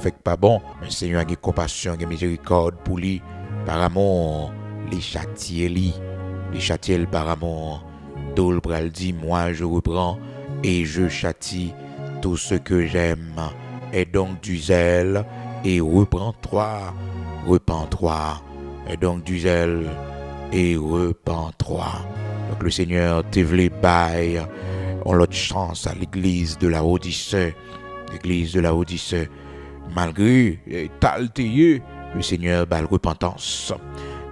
fait pas bon, mais le Seigneur a compassion, a miséricorde pour lui, par amour, les châtier lui, les châtier par amour. Dol pral dit, moi je reprends et je châtie tout ce que j'aime. Et donc du zèle et repens-toi, repens-toi. Et donc du zèle et repens-toi. Donc le Seigneur te voulait bailler on l'autre chance à l'église de la Odyssée. L'église de la Odyssée. Malgré taltéé, le Seigneur bat repentance.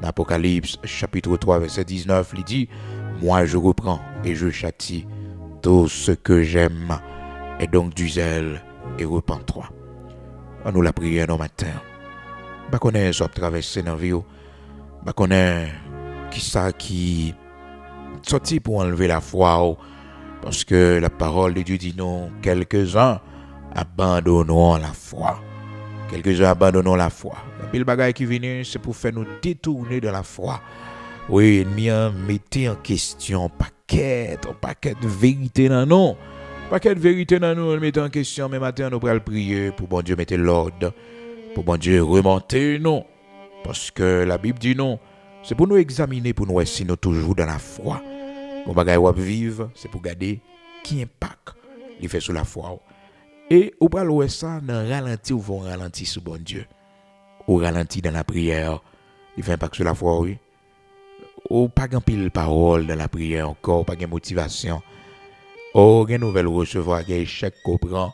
Dans Apocalypse chapitre 3 verset 19, il dit, moi je reprends et je châtie tout ce que j'aime. Et donc du zèle et repens-toi. On nous la prière nos matins. Bah connaît soit traverser dans vie. Bah connaît qui ça qui sorti pour enlever la foi parce que la parole de Dieu dit non, quelques-uns abandonnons la foi. Quelques-uns abandonnons la foi. La pile bagaille qui vient c'est pour faire nous détourner de la foi. Oui, ennemi mettez en question un paquet de vérité dans nous. Paquet de vérité dans nous, mettez en question mais matin nous pral prier pour bon Dieu mettre l'ordre, pour bon Dieu remonter nous parce que la Bible dit non. C'est pour nous examiner, pour nous voir si nous toujours dans la foi. Bon bagay wap vivre, c'est pour garder qui impact il fait sur la foi. Et ou pas louer ça dans ralenti ou vont ralentir sur bon Dieu. Ou ralenti dans la prière, il fait impact sur la foi oui. Ou pas grand pile parole dans la prière encore, pas grand motivation. Ou gen nouvelle recevoir, gen échec comprend.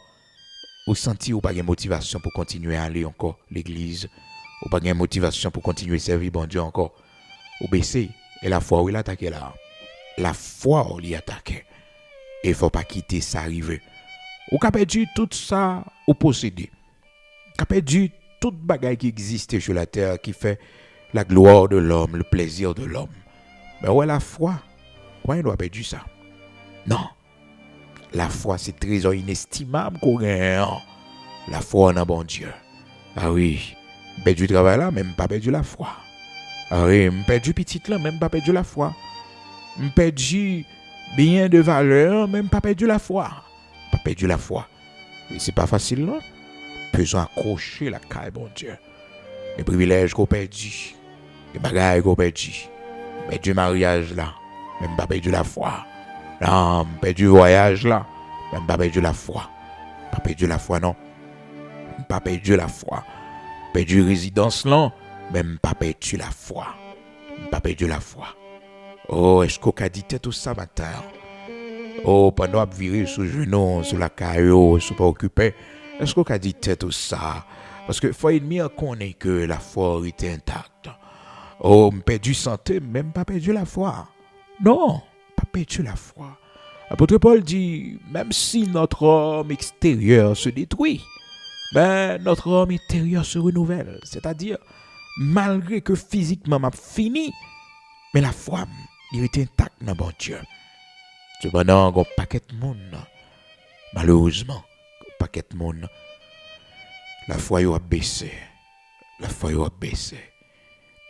Ou senti ou pas grand motivation pour continuer à aller encore l'église. Ou pas grand motivation pour continuer à servir bon Dieu encore. Ou baisser et la foi où il attaque là. La foi où il attaque. Et il faut pas quitter ça arriver. Ou qu'a perdu tout ça ou posséder. Qu'a perdu toute bagaille qui existe sur la terre qui fait la gloire de l'homme, le plaisir de l'homme. Mais ouais la foi, ouais il doit perdre ça. Non. La foi c'est trésor inestimable qu'on a. La foi en un bon Dieu. Ah oui, perdu travail là, même pas perdu la foi. Ah oui, perdu petit là, même pas perdu la foi. Perdu bien de valeur, même pas perdu la foi. Pas perdu la foi. Et c'est pas facile non. Besoin accrocher la caille bon Dieu. Les privilèges qu'on perdu, les bagailles qu'on perdu. Perdu mariage là, même pas perdu la foi. Non, perdu voyage là, même pas perdu la foi. Pas perdu la foi non. Pas perdu la foi. Perdu résidence là, même pas perdu la foi. Pas perdu la foi. Oh, est-ce qu'on a dit tout ça matin? Oh, pendant à virer sous genou, sur la caillou, sur pas occupé. Est-ce qu'on a dit tout ça? Parce que faut ennemi connaît que la foi était intacte. Oh, perdu santé, même pas perdu la foi. Non, pas perdu la foi. L'apôtre Paul dit, même si notre homme extérieur se détruit, ben notre homme intérieur se renouvelle. C'est-à-dire, malgré que physiquement m'a fini, mais la foi, il était intacte dans bon Dieu. Cependant, il y a un paquet de monde, malheureusement, un paquet de monde, la foi a baissé. La foi a baissé.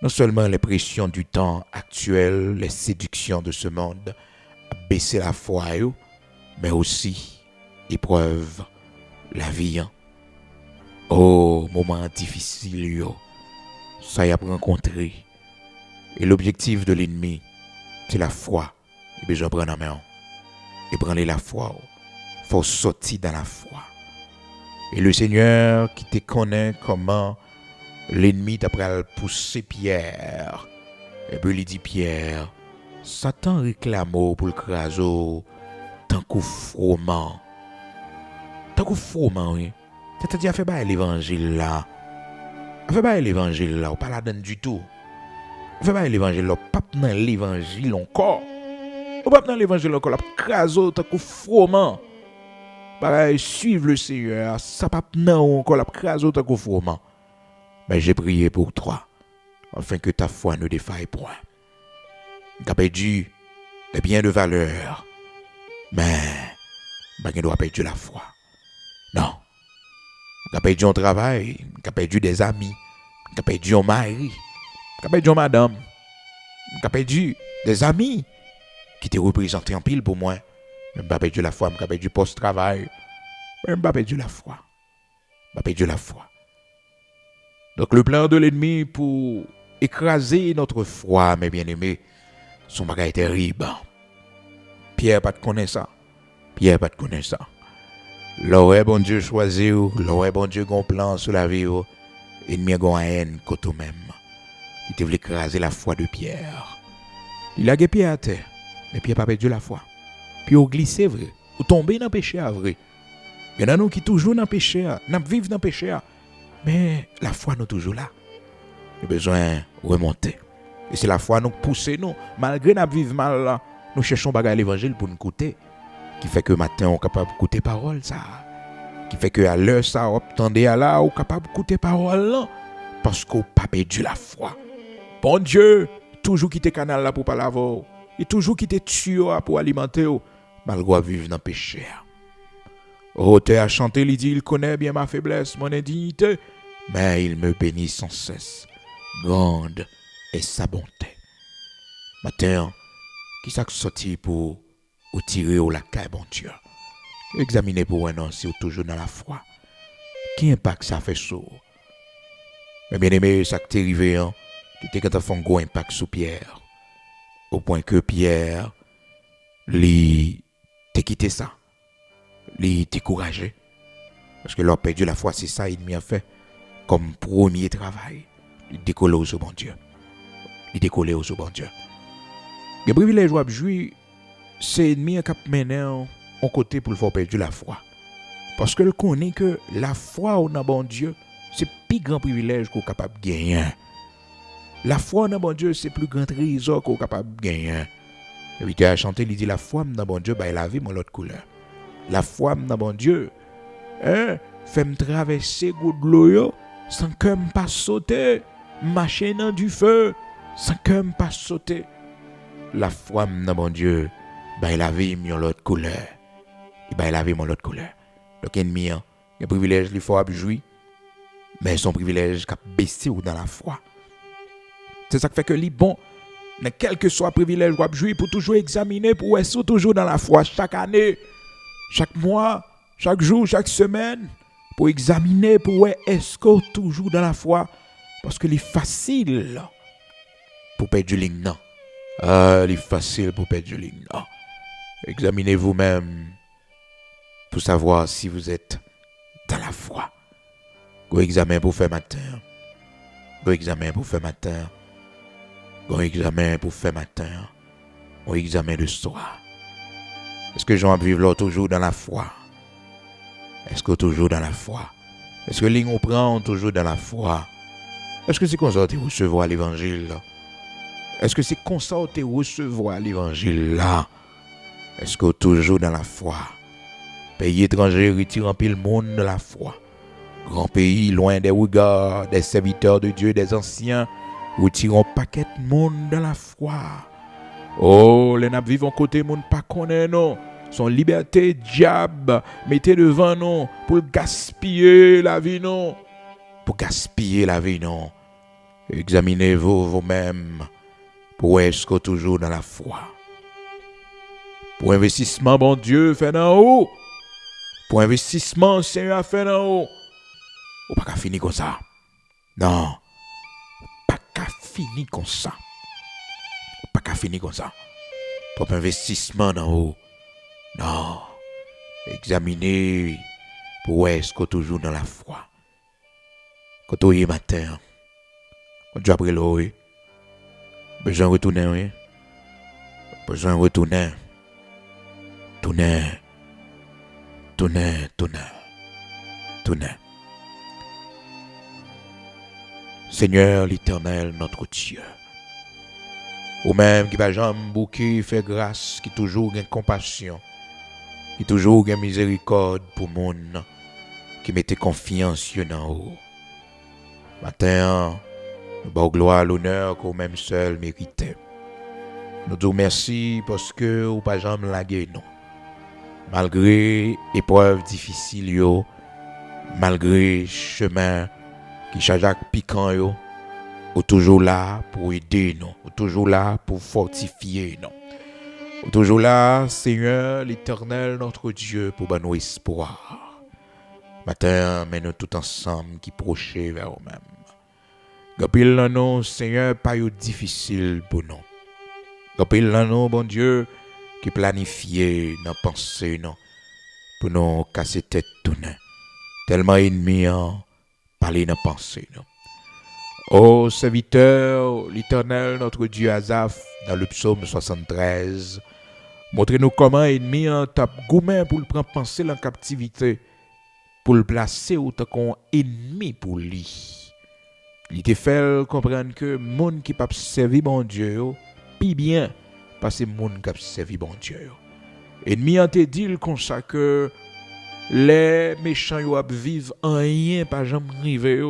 Non seulement les pressions du temps actuel, les séductions de ce monde, a baissé la foi, mais aussi l'épreuve, la vie. Oh, moment difficile, ça y a rencontré. Et l'objectif de l'ennemi, c'est la foi. Il a besoin de prendre en main. Et prendre la foi. Il faut sortir dans la foi. Et le Seigneur qui te connaît comment l'ennemi t'a pris pousser Pierre. Et puis il dit Pierre, Satan réclame pour le craser tant qu'au froment. Tant qu'au froment, oui. C'est-à-dire, fait pas l'évangile là. Fait pas l'évangile là, ou pas la donne du tout. Fait pas l'évangile là, pas dans l'évangile encore. Ou pas dans l'évangile encore, la craser tant qu'au froment. Pareil, suivre le Seigneur, ça pas non encore la craser tant qu'au froment. Mais j'ai prié pour toi, afin que ta foi ne défaille point. Tu as perdu des biens de valeur, mais tu dois perdre la foi. Non. Tu as perdu un travail, tu as perdu des amis, tu as perdu un mari, tu as perdu une madame, tu as perdu des amis qui te représentaient en pile pour moi. Même pas perdu la foi, même pas perdu post-travail, même pas perdu la foi. Pas perdu la foi. Donc le plan de l'ennemi pour écraser notre foi, mes bien-aimés, son bagage terrible. Pierre pas de connaître ça. Pierre pas de connaître ça. L'aurait bon Dieu choisi ou, l'aurait bon Dieu gon plan sur la vie ou, ennemi gon haine contre même. Il te voulait écraser la foi de Pierre. Il a Pierre à terre, mais Pierre pas perdu la foi. Puis au glissé vrai, ou tomber dans le péché à vrai. Il y en a nous qui toujours dans le péché, nous vivons dans le péché, mais la foi nous toujours là. Nous avons besoin de remonter. Et c'est la foi nous pousse nous, malgré nous vivons mal là, nous cherchons bagaille l'évangile pour nous écouter, qui fait que matin on est capable d'écouter parole ça, qui fait que à l'heure ça on attendait à là on est capable d'écouter parole là, parce qu'on pas perdu la foi. Bon Dieu, toujours quitter canal là pour parler avec, et toujours quitter tuyau pour alimenter, malgré vivre dans le péché. Auteur a chanté, il dit, il connaît bien ma faiblesse, mon indignité, mais il me bénit sans cesse. Grande est sa bonté. Matin, qui s'est sorti pour tirer au lac, bon Dieu? Examiner pour un an si vous toujours dans la foi. Qui impact ça fait sur? Mais bien aimé, ça qui est arrivé, tu t'es fait un gros impact sur Pierre. Au point que Pierre, lui, t'a quitté ça. Lui, découragé. Parce que leur perdu la foi, c'est ça, il m'a fait comme premier travail. Il décoller au bon Dieu. Il décoller au bon Dieu. Le privilège de jouer, c'est ennemi qui mené en côté pour le faire perdre la foi. Parce que le connaît que la foi au bon Dieu, c'est le plus grand privilège qu'on est capable de gagner. La foi dans bon Dieu, c'est le plus grand trésor qu'on est capable de gagner. Et puis, tu as chanté, il dit la foi dans bon Dieu, la vie, mon l'autre couleur. La foi dans bon Dieu, fait me traverser de l'eau sans que me pas sauter, marcher dans du feu sans que me pas sauter. La foi dans bon Dieu, la vie, mon l'autre couleur. Et la vie, mon l'autre couleur. Donc, ennemi, un privilège, il faut jouir, mais son privilège qui baissé ou dans la foi. C'est ça qui fait que les bon, quel que soit le privilège, ou jouir pour toujours examiner, pour être toujours dans la foi chaque année, chaque mois, chaque jour, chaque semaine, pour examiner, pour être est-ce que toujours dans la foi, parce que c'est facile pour perdre du ligne. C'est facile pour perdre du ligne. Examinez vous-même pour savoir si vous êtes dans la foi. Go examen pour faire matin. Go examen pour faire matin. Go examen pour faire matin. Go examen le soir. Est-ce que Jean vivent là toujours dans la foi? Est-ce que toujours dans la foi? Est-ce que les gens prennent toujours dans la foi? Est-ce que c'est comme ça que tu recevoir l'évangile là? Est-ce que c'est comme ça que tu recevoir l'évangile là? Est-ce que toujours dans la foi? Pays étranger retire un peu le monde de la foi. Grand pays loin des regards des serviteurs de Dieu, des anciens, retire un paquet de monde dans la foi. Oh, les nappes vivent en côté, monde pas connaît non. Son liberté, diable, mettez devant nous pour gaspiller la vie non. Pour gaspiller la vie non. Examinez-vous vous-même pour être toujours dans la foi. Pour investissement, bon Dieu, fait d'en haut. Pour investissement, Seigneur, fait d'en haut. Ou pas qu'à finir comme ça. Non. Pas qu'à finir comme ça. Pas qu'à finir comme ça. Trop investissement d'en haut. Non. Examinez pour est-ce que toujours dans la foi. Quand on est matin, quand tu as pris l'eau, besoin de retourner, oui. Besoin de retourner. Tourner. Seigneur l'Éternel, notre Dieu. Ou même qui va jamais bouquer, fait grâce, qui toujours gagne compassion, qui toujours gagne miséricorde pour monde qui mettait confiance en haut. Matin, nous bons gloire, l'honneur qu'au même seul méritait. Nous disons merci parce que ou pas jamais laguer non. Malgré épreuves difficiles yo, malgré chemin qui charge piquant yo, ou toujours là pour aider nous, ou toujours là pour fortifier nous. Ou toujours là, Seigneur l'Éternel notre Dieu pour nous espoir. Matin, mets-nous tout ensemble qui procher vers nous-mêmes. Gapil nan nou, Seigneur, pas yo difficile pour nous. Gapil nan nou, bon Dieu, qui planifié dans pensée non pour nous casser tête tout nan. Tellement ennemi parler dans pensée non. Ô serviteur, l'Éternel, notre Dieu Azaph, dans le psaume 73, montrez-nous comment ennemi tape gourmet pour le prendre penser en captivité, pour le placer autant qu'on ennemi pour lui. Il te fait comprendre que monde qui pas servi bon Dieu, puis bien parce que monde qui a servi bon Dieu. Ennemi a te dit comme ça que les méchants yo vivent en rien pas jamais rivé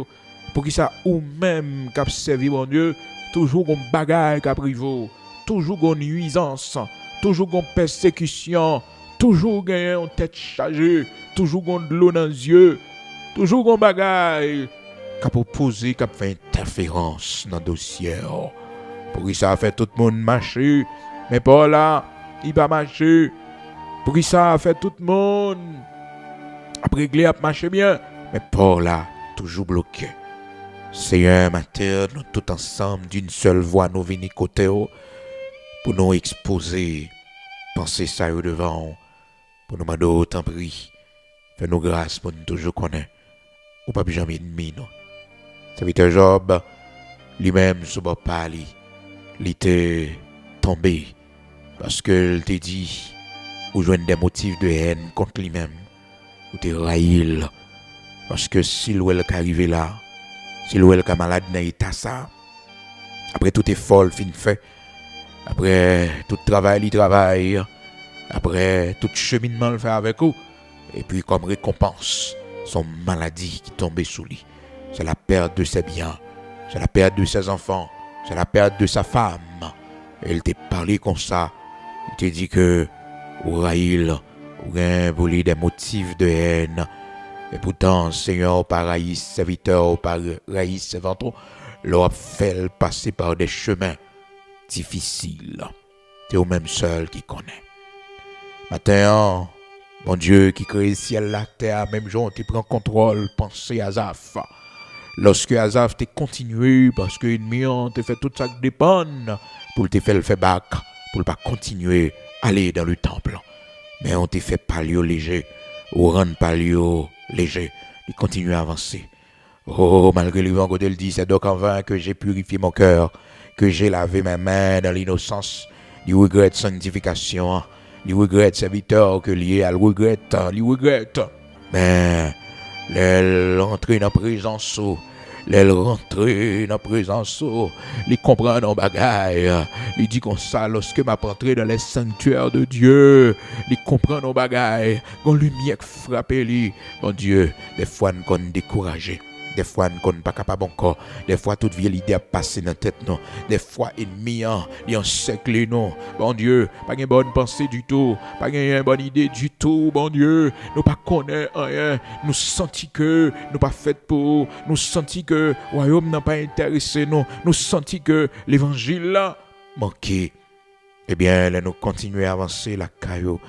pour qui ça ou même qui a servi bon Dieu toujours gon bagaille qui privo, toujours gon nuisance, toujours gon persécution, toujours gagner en tête chargée, toujours gon de l'eau dans les yeux, toujours gon bagaille qui proposer qui fait interférence dans le dossier. Pour qui ça a fait tout le monde marcher, mais pas là, il va marcher. Pour qui ça a fait tout le monde après régler à marcher bien, mais pas là, toujours bloqué. Seigneur, matin, nous tous ensemble d'une seule voix, nous venons côté pour nous exposer, penser ça au devant, pour nous demander autant prix, faire nous grâce pour nous toujours connaître, ou pas jamais ennemi, non. Serviteur Job, lui-même, ce n'est pas lui, il était tombé, parce qu'il t'a dit, ou joindre des motifs de haine contre lui-même, ou te raïl, parce que si l'ouel est arrivé là, si l'ouel est malade dans l'état ça, après tout effort fin fait, après tout travail, il travaille, après tout cheminement le fait avec vous, et puis comme récompense, son maladie qui tombait sous lui, c'est la perte de ses biens, c'est la perte de ses enfants, c'est la perte de sa femme. Et il t'a parlé comme ça, il t'a dit que ou raïl, ou un volé des motifs de haine. Et pourtant, Seigneur, par raïs, serviteur, par raïs, servanton, leur fait passer par des chemins difficiles. C'est au même seul qui connaît. Matin, mon Dieu, qui crée le ciel, la terre, même jour, tu prends contrôle, pensez à Azaph. Lorsque Azaph t'a continué, parce que l'ennemi t'a fait tout ça qui dépend, pour te faire le faire back, pour ne pas continuer à aller dans le temple. Mais on t'a fait palio léger, ou rendre palio léger, il continue à avancer. Oh, malgré le vent, côté le dit, c'est donc en vain que j'ai purifié mon cœur, que j'ai lavé mes mains dans l'innocence, il regrette sanctification, il regrette serviteur, que lié à le regrette, il regrette. Mais, l'entrée dans la présence, l'entrée dans la présence, il comprend nos bagailles, il dit comme ça, lorsque m'a entré dans les sanctuaires de Dieu, il comprend nos bagailles, quand lumière frappe lui, mon Dieu, des fois nous sommes découragés. Des fois, nous ne sommes pas capables encore. Des fois, toute vieille idée a passé dans la tête. Non. Des fois, ennemi, il encercle nous. Bon Dieu, pas une bonne pensée du tout. Pas une bonne idée du tout, bon Dieu. Nous pas connaissons rien. Nous sentons que nous pas fait pour. Nous sentons que le royaume n'a pas intéressé nous. Nous sentons que l'évangile là manqué. Eh bien, là, nous continuons à avancer la caillou.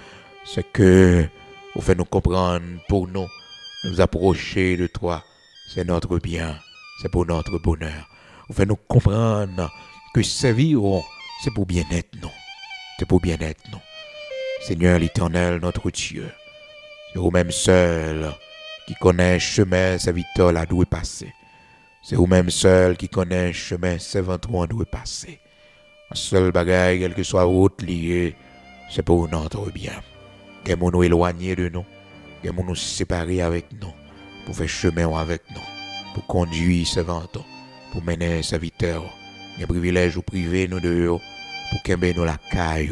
C'est que vous faites nous comprendre pour nous approcher de toi. C'est notre bien, c'est pour notre bonheur. Vous faites nous comprendre que servir, c'est pour bien-être, non. C'est pour bien-être, non. Seigneur l'Éternel, notre Dieu, c'est vous-même seul qui connaît le chemin serviteur là d'où est passé. C'est vous-même seul qui connaît le chemin servanton d'où est passé. Un seul bagaille, quelle que soit route liée, c'est pour notre bien. Que nous éloigner de nous, que nous séparer avec nous. Pour faire chemin avec nous, pour conduire ce ventre, pour mener serviteurs, les privilèges ou privés nous de eux, pour qu'aimer nous la caille,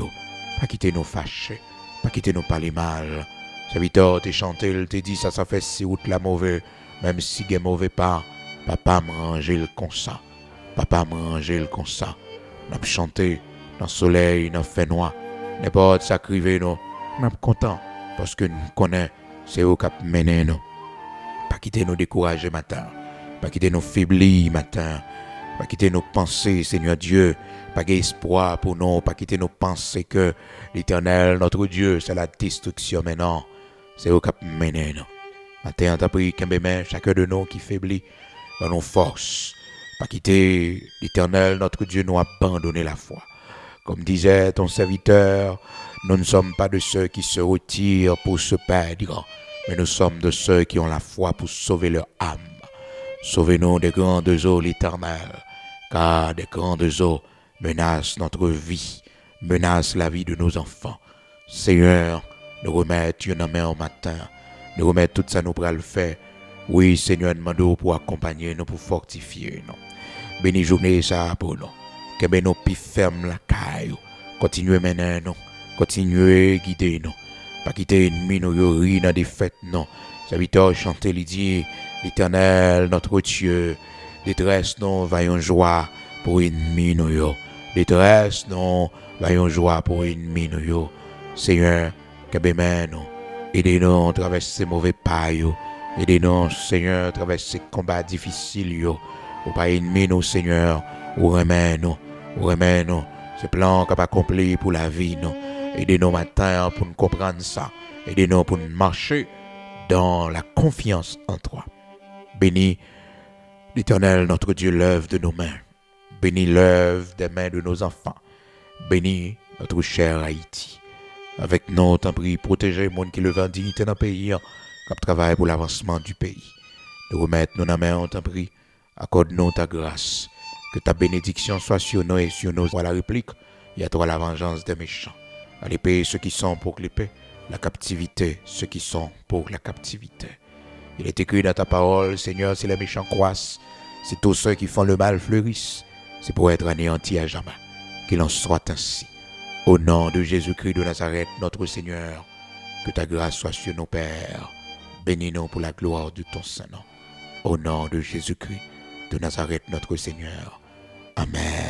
pas quitter nous fâcher, pas quitter nous parler mal. Serviteur t'es chanté, il te dit ça fait si route la mauvais, même si il mauvais pas, papa manger le consent, papa manger le consent. N'a chanté dans le soleil, dans le fait noir, n'importe ça crivé nous, n'a content parce que nous connaissons, c'est eux qui mené nous. Pas quitter nous décourager matin, pas quitter nous faiblir matin, pas quitter nos pensées, Seigneur Dieu, pas d'espoir pour nous, pas quitter nos pensées que l'Éternel, notre Dieu, c'est la destruction maintenant. C'est au cap mener nous. Matin, on t'a pris qu'un bébé, chacun de nous qui faiblit, dans nos forces. Pas quitter l'Éternel, notre Dieu, nous abandonner la foi. Comme disait ton serviteur, nous ne sommes pas de ceux qui se retirent pour se perdre, mais nous sommes de ceux qui ont la foi pour sauver leur âme. Sauvez-nous des grandes eaux, l'Éternel, car des grandes eaux menacent notre vie, menacent la vie de nos enfants. Seigneur, nous remettons une main au matin, nous remettons tout ça, nous pourrons le faire. Oui, Seigneur, demandons pour accompagner nous, pour fortifier nous. Bénis journée ça pour nous. Que ben nous plus ferme la caille. Continuez mener nous. Continuez guider nous. Pas quitter ennemi nous yo ri dans des fêtes non. Serviteur chanter lui dit l'Éternel notre Dieu. Détresse nous vaillons joie pour ennemi nous yo. Détresse nous vaillons joie pour ennemi nous yo. Seigneur, que ben nous aidez-nous à traverser ces mauvais pas yo. Aidez-nous Seigneur à traverser ces combats difficiles yo. Ou pas ennemi nous Seigneur. Ou remet nous, ce plan qu'on a accompli pour la vie, nous. Aidez-nous matin pour nous comprendre ça. Aidez-nous pour nous marcher dans la confiance en toi. Bénis l'Éternel, notre Dieu, l'œuvre de nos mains. Bénis l'œuvre des mains de nos enfants. Bénis notre cher Haïti. Avec nous, t'en prie, protégez les gens qui le vendent dignité dans le pays, qui travaillent pour l'avancement du pays. Nous remettons nos mains, t'en prie, accorde-nous ta grâce. Que ta bénédiction soit sur nous et sur nos la réplique. Et à toi la vengeance des méchants. À l'épée, ceux qui sont pour l'épée. La captivité, ceux qui sont pour la captivité. Il est écrit dans ta parole, Seigneur, si les méchants croissent, si tous ceux qui font le mal fleurissent, c'est pour être anéantis à jamais. Qu'il en soit ainsi. Au nom de Jésus-Christ de Nazareth, notre Seigneur, que ta grâce soit sur nos pères. Bénis-nous pour la gloire de ton Saint-Nom. Au nom de Jésus-Christ de Nazareth, notre Seigneur. Amen.